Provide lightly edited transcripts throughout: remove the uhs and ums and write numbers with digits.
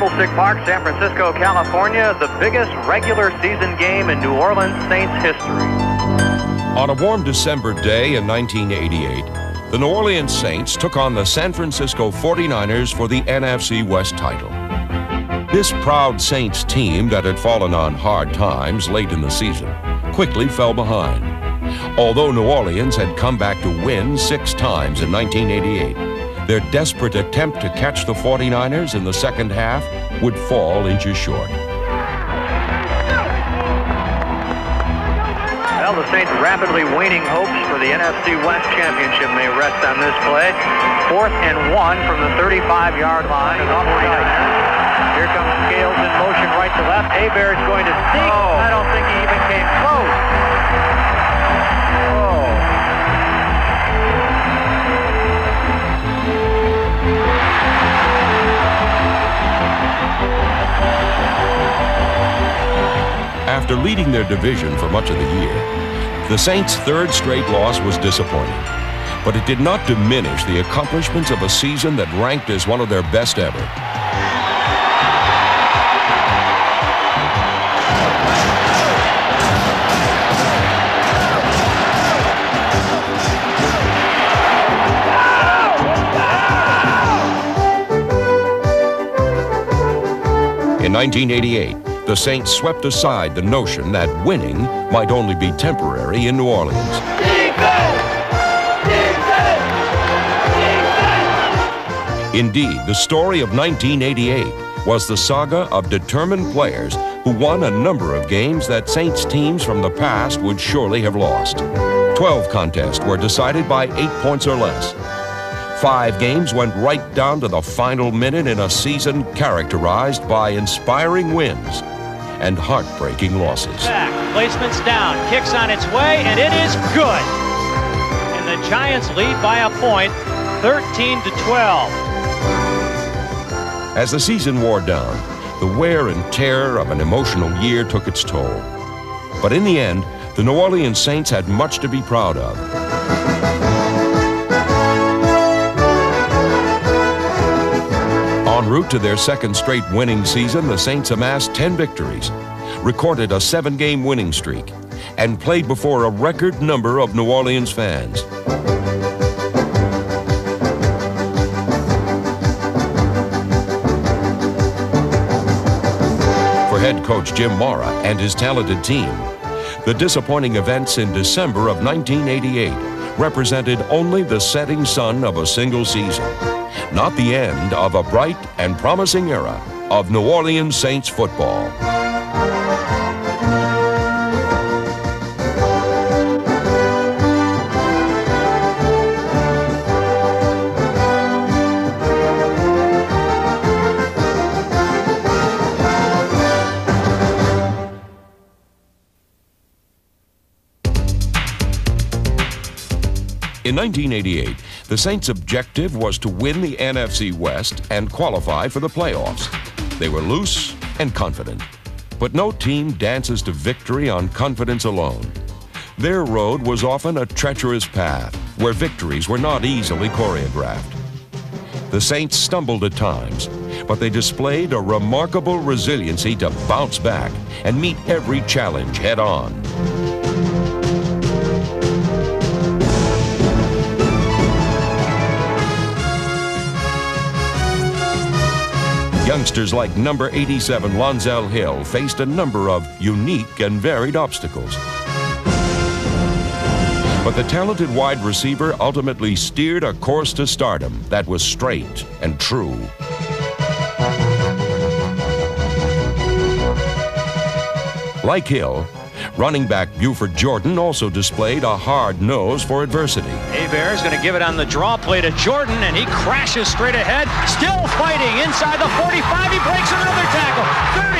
Candlestick Park, San Francisco, California, the biggest regular season game in New Orleans Saints history. On a warm December day in 1988, the New Orleans Saints took on the San Francisco 49ers for the NFC West title. This proud Saints team that had fallen on hard times late in the season quickly fell behind. Although New Orleans had come back to win 6 times in 1988, their desperate attempt to catch the 49ers in the second half would fall inches short. Well, the Saints' rapidly waning hopes for the NFC West Championship may rest on this play. 4th and 1 from the 35-yard line. Here comes Scales in motion right to left. Hebert's going to sneak. I don't think he even came close. After leading their division for much of the year, the Saints' 3rd straight loss was disappointing. But it did not diminish the accomplishments of a season that ranked as one of their best ever. In 1988, the Saints swept aside the notion that winning might only be temporary in New Orleans. Indeed, the story of 1988 was the saga of determined players who won a number of games that Saints teams from the past would surely have lost. 12 contests were decided by 8 points or less. 5 games went right down to the final minute in a season characterized by inspiring wins and heartbreaking losses. Back, placement's down, kicks on its way, and it is good. And the Giants lead by a point, 13-12. As the season wore down, the wear and tear of an emotional year took its toll. But in the end, the New Orleans Saints had much to be proud of. En route to their 2nd straight winning season, the Saints amassed 10 victories, recorded a 7-game winning streak, and played before a record number of New Orleans fans. For head coach Jim Mora and his talented team, the disappointing events in December of 1988 represented only the setting sun of a single season, not the end of a bright and promising era of New Orleans Saints football. In 1988, the Saints' objective was to win the NFC West and qualify for the playoffs. They were loose and confident, but no team dances to victory on confidence alone. Their road was often a treacherous path where victories were not easily choreographed. The Saints stumbled at times, but they displayed a remarkable resiliency to bounce back and meet every challenge head on. Youngsters like number 87 Lonzel Hill faced a number of unique and varied obstacles. But the talented wide receiver ultimately steered a course to stardom that was straight and true. Like Hill, running back Buford Jordan also displayed a hard nose for adversity. Hebert is going to give it on the draw play to Jordan, and he crashes straight ahead, still fighting inside the 45. He breaks another tackle. 30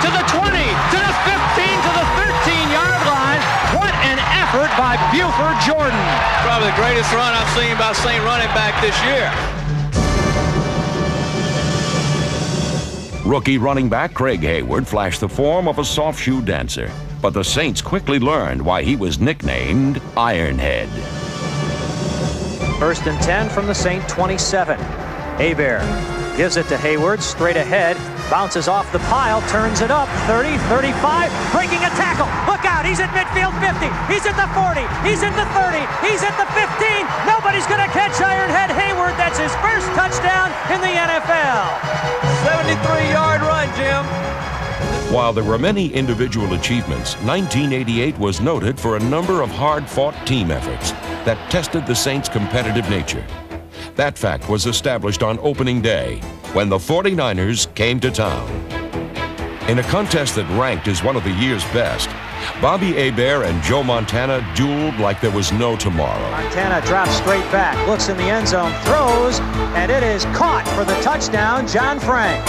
to the 20 to the 15 to the 13-yard line. What an effort by Buford Jordan. Probably the greatest run I've seen by a Saint running back this year. Rookie running back Craig Hayward flashed the form of a soft shoe dancer, but the Saints quickly learned why he was nicknamed Ironhead. 1st and 10 from the Saint 27. Hebert Gives it to Hayward, straight ahead, bounces off the pile, turns it up, 30, 35, breaking a tackle. Look out, he's at midfield 50, he's at the 40, he's at the 30, he's at the 15. Nobody's going to catch Ironhead Hayward. That's his first touchdown in the NFL. 73-yard run, Jim. While there were many individual achievements, 1988 was noted for a number of hard-fought team efforts that tested the Saints' competitive nature. That fact was established on opening day when the 49ers came to town. In a contest that ranked as one of the year's best, Bobby Hebert and Joe Montana dueled like there was no tomorrow. Montana drops straight back, looks in the end zone, throws, and it is caught for the touchdown, John Frank.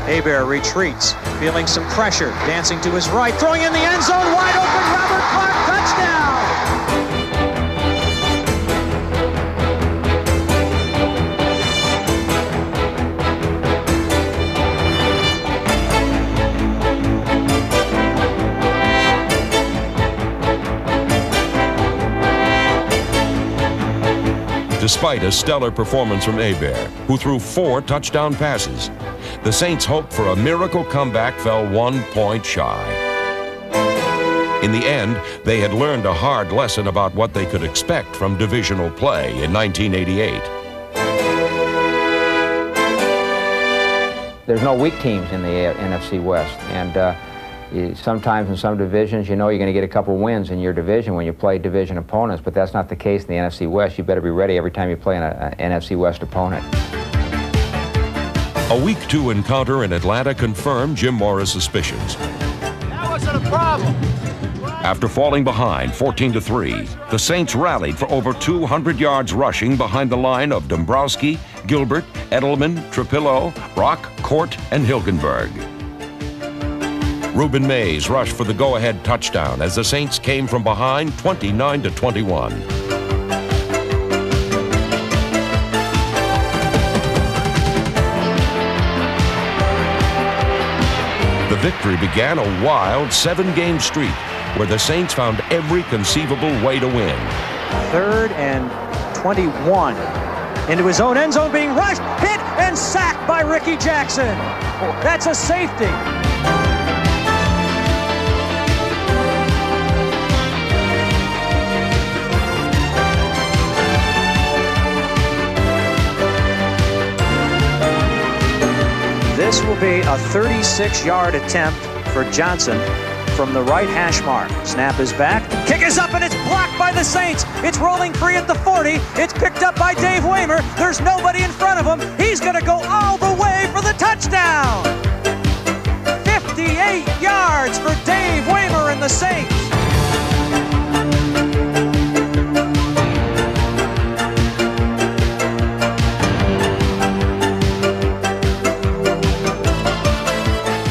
Hebert retreats, feeling some pressure, dancing to his right, throwing in the end zone, wide open, Robert Clark, touchdown! Despite a stellar performance from Hebert, who threw 4 touchdown passes, the Saints' hope for a miracle comeback fell 1 point shy. In the end, they had learned a hard lesson about what they could expect from divisional play in 1988. There's no weak teams in the NFC West, and sometimes in some divisions, you know you're going to get a couple wins in your division when you play division opponents, but that's not the case in the NFC West. You better be ready every time you play an NFC West opponent. A Week 2 encounter in Atlanta confirmed Jim Mora's suspicions. That wasn't a problem. After falling behind 14-3, the Saints rallied for over 200 yards rushing behind the line of Dombrowski, Gilbert, Edelman, Trapillo, Brock, Court, and Hilgenberg. Reuben Mays rushed for the go-ahead touchdown as the Saints came from behind 29-21. The victory began a wild 7-game streak where the Saints found every conceivable way to win. 3rd and 21. Into his own end zone, being rushed, hit, and sacked by Ricky Jackson. That's a safety. This will be a 36-yard attempt for Johnson from the right hash mark. Snap is back. Kick is up, and it's blocked by the Saints. It's rolling free at the 40. It's picked up by Dave Waymer. There's nobody in front of him. He's going to go all the way for the touchdown. 58 yards for Dave Waymer and the Saints.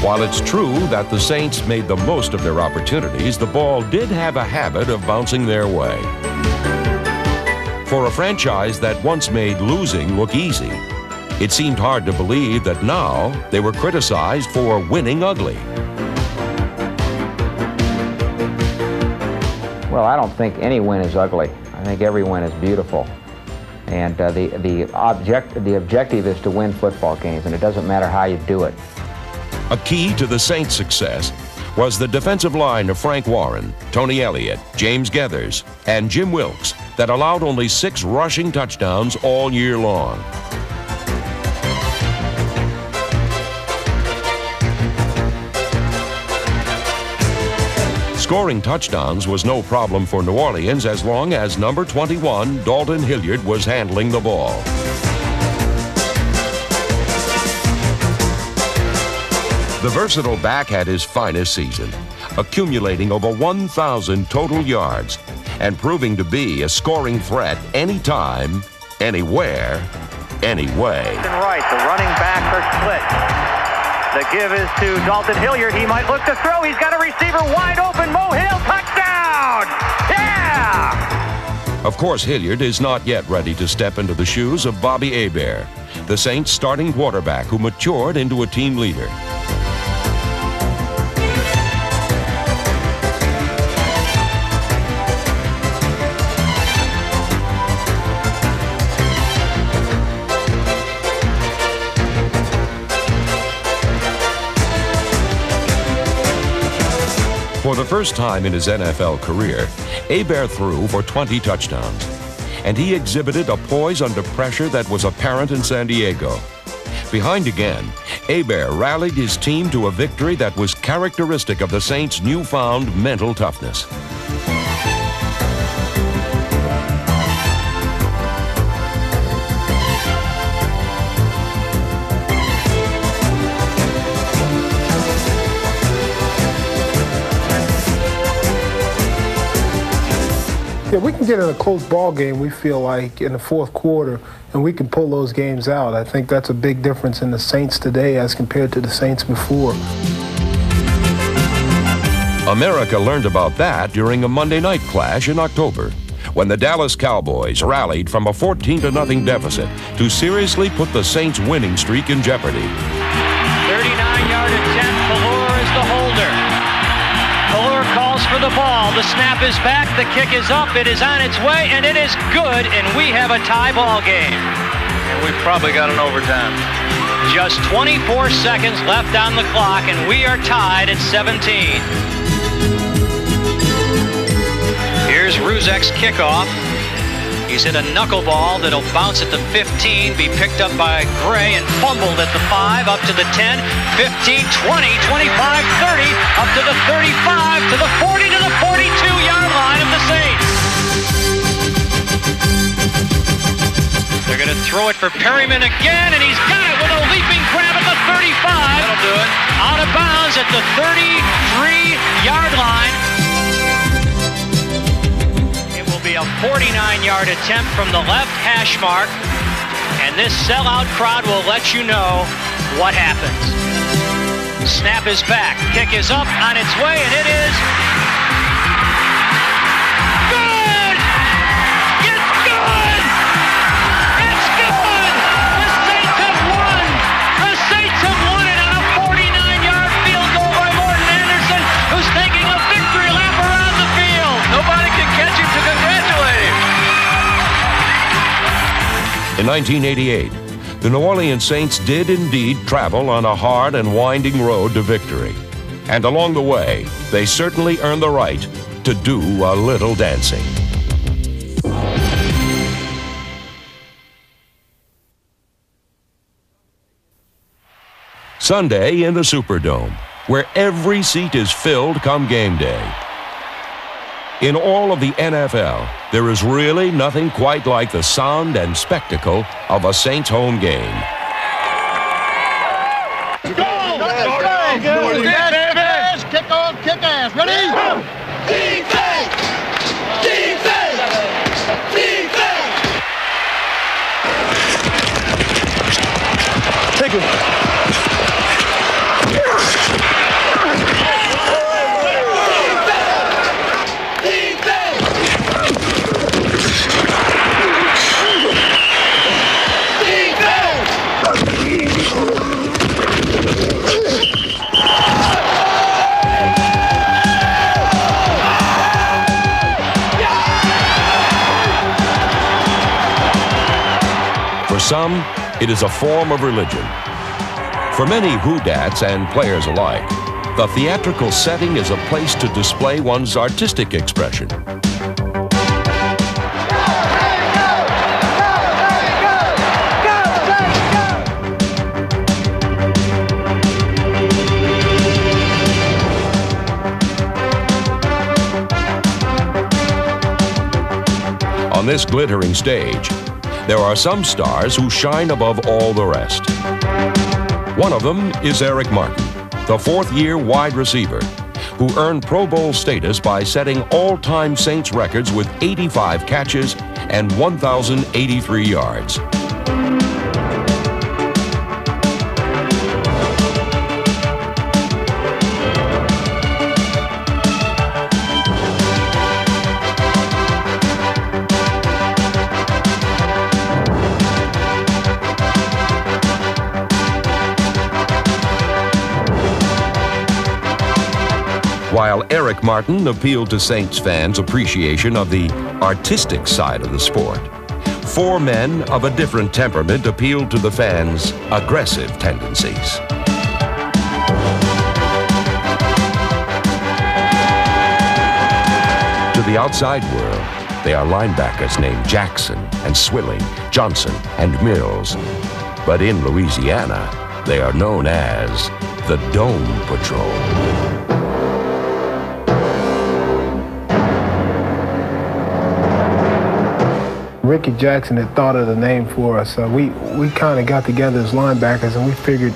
While it's true that the Saints made the most of their opportunities, the ball did have a habit of bouncing their way. For a franchise that once made losing look easy, it seemed hard to believe that now they were criticized for winning ugly. Well, I don't think any win is ugly. I think every win is beautiful. And the objective is to win football games, and it doesn't matter how you do it. A key to the Saints' success was the defensive line of Frank Warren, Tony Elliott, James Gethers, and Jim Wilkes that allowed only 6 rushing touchdowns all year long. Scoring touchdowns was no problem for New Orleans as long as number 21, Dalton Hilliard, was handling the ball. The versatile back had his finest season, accumulating over 1,000 total yards and proving to be a scoring threat anytime, anywhere, anyway. And right, the running backs are split. The give is to Dalton Hilliard. He might look to throw. He's got a receiver wide open. Mo Hill, touchdown! Yeah! Of course, Hilliard is not yet ready to step into the shoes of Bobby Hebert, the Saints' starting quarterback who matured into a team leader. the first time in his NFL career, Hebert threw for 20 touchdowns, and he exhibited a poise under pressure that was apparent in San Diego. Behind again, Hebert rallied his team to a victory that was characteristic of the Saints' newfound mental toughness. Yeah, we can get in a close ball game, we feel like, in the fourth quarter, and we can pull those games out. I think that's a big difference in the Saints today as compared to the Saints before. America learned about that during a Monday night clash in October, when the Dallas Cowboys rallied from a 14-0 deficit to seriously put the Saints' winning streak in jeopardy. 39-yard attempt. Pelluer is the holder. Pelluer calls for the ball. The snap is back. The kick is up. It is on its way, and it is good, and we have a tie ball game. And we've probably got an overtime. Just 24 seconds left on the clock, and we are tied at 17. Here's Ruzek's kickoff. He's hit a knuckleball that'll bounce at the 15, be picked up by Gray and fumbled at the 5, up to the 10, 15, 20, 25, 30, up to the 35, to the 40, to the 42-yard line of the Saints. They're going to throw it for Perryman again, and he's got it with a leaping grab at the 35. That'll do it. Out of bounds at the 33-yard line. A 49-yard attempt from the left hash mark, and this sellout crowd will let you know what happens. Snap is back, kick is up, on its way, and it is good! It's good! It's good! The Saints have won! The Saints have won it on a 49-yard field goal by Morten Andersen, who's taking a victory lap around the field. Nobody can catch him to congratulate him. In 1988, the New Orleans Saints did indeed travel on a hard and winding road to victory. And along the way, they certainly earned the right to do a little dancing. Sunday in the Superdome, where every seat is filled come game day. In all of the NFL, there is really nothing quite like the sound and spectacle of a Saints home game. Kick on, kick ass. Ready? Defense! Defense! Defense! Take it. For some, it is a form of religion. For many Whodats and players alike, the theatrical setting is a place to display one's artistic expression. On this glittering stage, there are some stars who shine above all the rest. One of them is Eric Martin, the fourth-year wide receiver, who earned Pro Bowl status by setting all-time Saints records with 85 catches and 1,083 yards. While Eric Martin appealed to Saints fans' appreciation of the artistic side of the sport, four men of a different temperament appealed to the fans' aggressive tendencies. the outside world, they are linebackers named Jackson and Swilling, Johnson and Mills. But in Louisiana, they are known as the Dome Patrol. Ricky Jackson had thought of the name for us. We kind of got together as linebackers, and we figured,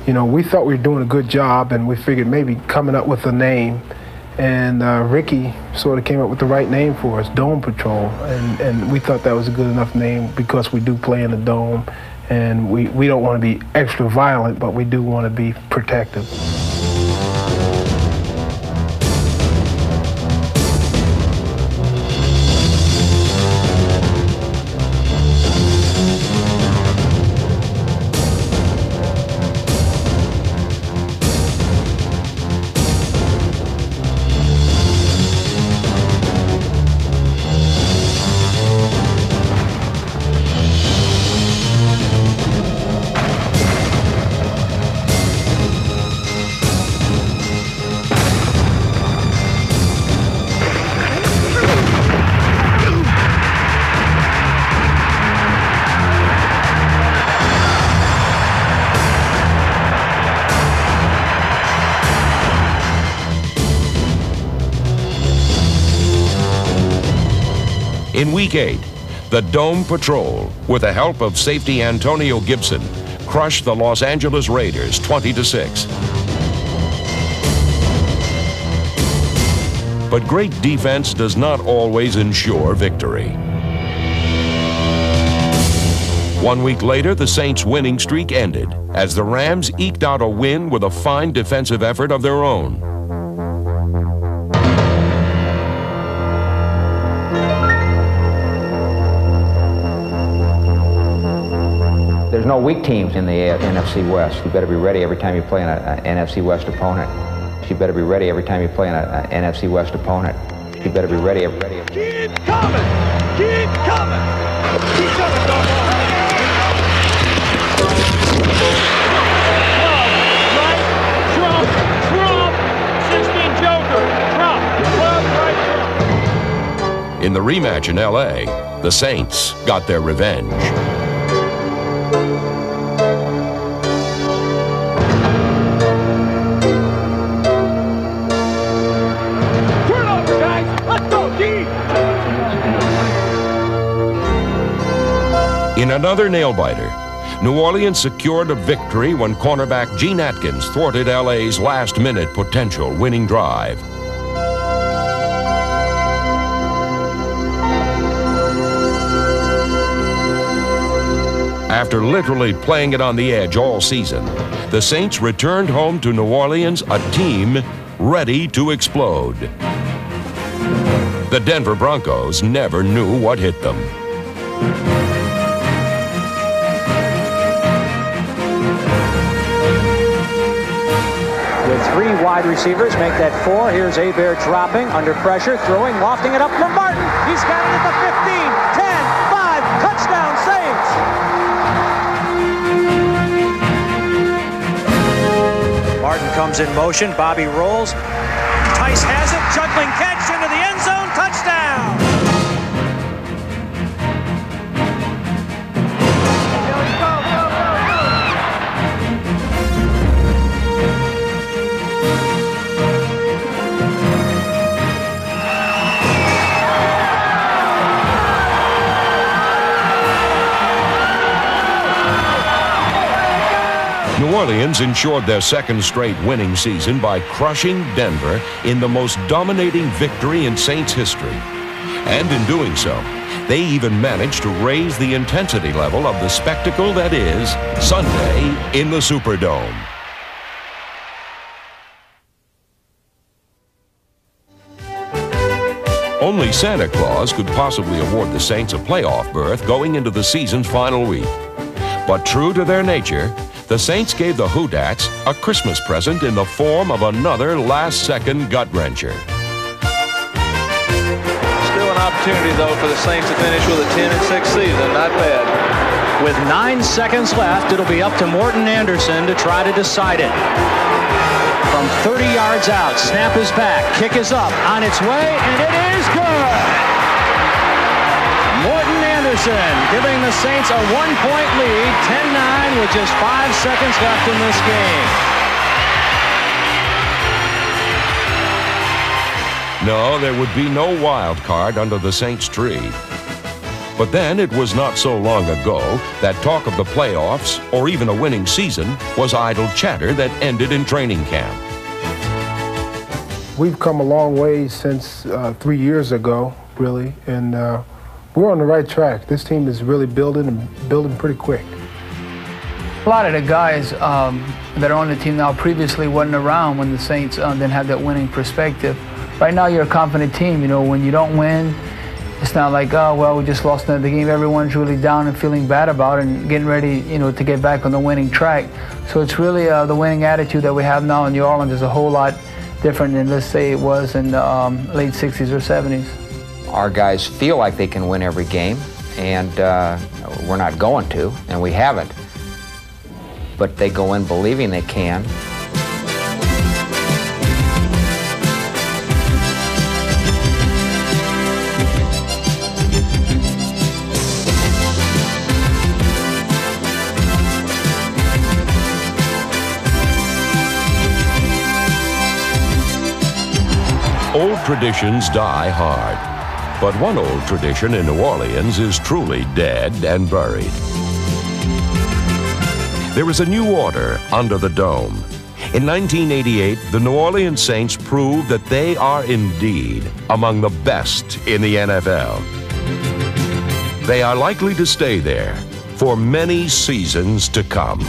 you know, we thought we were doing a good job, and we figured maybe coming up with a name. And Ricky sort of came up with the right name for us, Dome Patrol. And we thought that was a good enough name because we do play in the dome. And we don't want to be extra violent, but we do want to be protective. In Week 8, the Dome Patrol, with the help of safety Antonio Gibson, crushed the Los Angeles Raiders 20-6. But great defense does not always ensure victory. 1 week later, the Saints' winning streak ended as the Rams eked out a win with a fine defensive effort of their own. There's no weak teams in the NFC West. You better be ready every time you play an NFC West opponent. You better be ready every time you play an NFC West opponent. You better be ready. Keep coming! Keep coming! Keep coming, dog! Right, Trump, 16 Joker, Trump, right, Trump. In the rematch in LA, the Saints got their revenge. In another nail-biter, New Orleans secured a victory when cornerback Gene Atkins thwarted LA's last-minute potential winning drive. After literally playing it on the edge all season, the Saints returned home to New Orleans a team ready to explode. The Denver Broncos never knew what hit them. With three wide receivers, make that four. Here's Hebert dropping, under pressure, throwing, lofting it up for Martin. He's got it at the 15, 10, 5, touchdown Saints. Martin comes in motion, Bobby rolls. Tice has it, juggling catch into the end zone, touchdown. New Orleans ensured their second straight winning season by crushing Denver in the most dominating victory in Saints history. And in doing so, they even managed to raise the intensity level of the spectacle that is Sunday in the Superdome. Only Santa Claus could possibly award the Saints a playoff berth going into the season's final week. But true to their nature, the Saints gave the Houdats a Christmas present in the form of another last-second gut-wrencher. Still an opportunity, though, for the Saints to finish with a 10-6 season. Not bad. With 9 seconds left, it'll be up to Morten Andersen to try to decide it. from 30 yards out. Snap is back. Kick is up. On its way, and it is good. Morten Andersen giving the Saints a 1-point lead, 10-9 with just 5 seconds left in this game. No, there would be no wild card under the Saints tree. But then it was not so long ago that talk of the playoffs or even a winning season was idle chatter that ended in training camp. We've come a long way since 3 years ago, really, and we're on the right track. This team is really building pretty quick. A lot of the guys that are on the team now previously wasn't around when the Saints didn't have that winning perspective. Right now you're a confident team. You know, when you don't win, it's not like, oh, well, we just lost another game. Everyone's really down and feeling bad about it and getting ready, you know, to get back on the winning track. So it's really the winning attitude that we have now in New Orleans is a whole lot different than, let's say, it was in the late 60s or 70s. Our guys feel like they can win every game, and we're not going to, and we haven't. But they go in believing they can. Old traditions die hard, but one old tradition in New Orleans is truly dead and buried. There is a new order under the dome. In 1988, the New Orleans Saints proved that they are indeed among the best in the NFL. They are likely to stay there for many seasons to come.